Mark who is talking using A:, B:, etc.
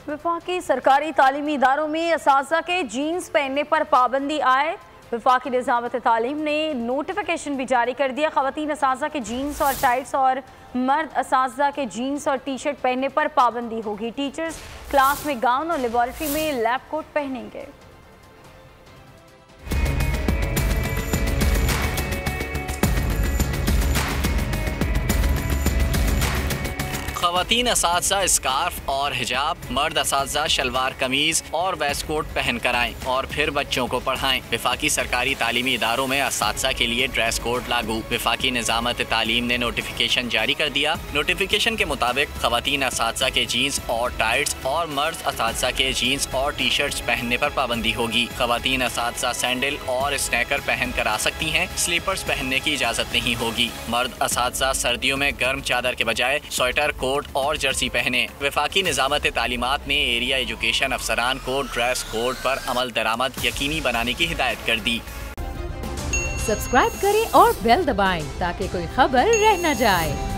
A: वफाकी सरकारी तालीमी इदारों में असातिज़ा के जीन्स पहनने पर पाबंदी आए। वफाकी निज़ामत तालीम ने नोटिफिकेशन भी जारी कर दिया। ख़वातीन असातिज़ा के जीन्स और टाइट्स और मर्द असातिज़ा के जीन्स और टी शर्ट पहनने पर पाबंदी होगी। टीचर्स क्लास में गाउन और लेबॉरेटरी में लैब कोट पहनेंगे।
B: ख़वातीन असातिज़ा स्कार्फ और हिजाब, मर्द असातिज़ा शलवार कमीज और वेस्ट कोट पहन कर आएँ और फिर बच्चों को पढ़ाएं। वफाकी सरकारी तालीमी इदारों में असातिज़ा के लिए ड्रेस कोड लागू। वफाकी निज़ामत तालीम ने नोटिफिकेशन जारी कर दिया। नोटिफिकेशन के मुताबिक ख़वातीन असातिज़ा के जीन्स और टाइट्स और मर्द असातिज़ा के जीन्स और टी शर्ट्स पहनने पर पाबंदी होगी। ख़वातीन असातिज़ा सैंडल और स्नैकर पहन कर आ सकती हैं। स्लीपर्स पहनने की इजाज़त नहीं होगी। मर्द असातिज़ा सर्दियों में गर्म चादर के बजाय स्वेटर, कोट और जर्सी पहने। वफाकी निज़ामत तालीमात ने एरिया एजुकेशन अफसरान को ड्रेस कोड पर अमल दरामद यकीनी बनाने की हिदायत कर दी।
C: सब्सक्राइब करें और बेल दबाएं ताकि कोई खबर रह न जाए।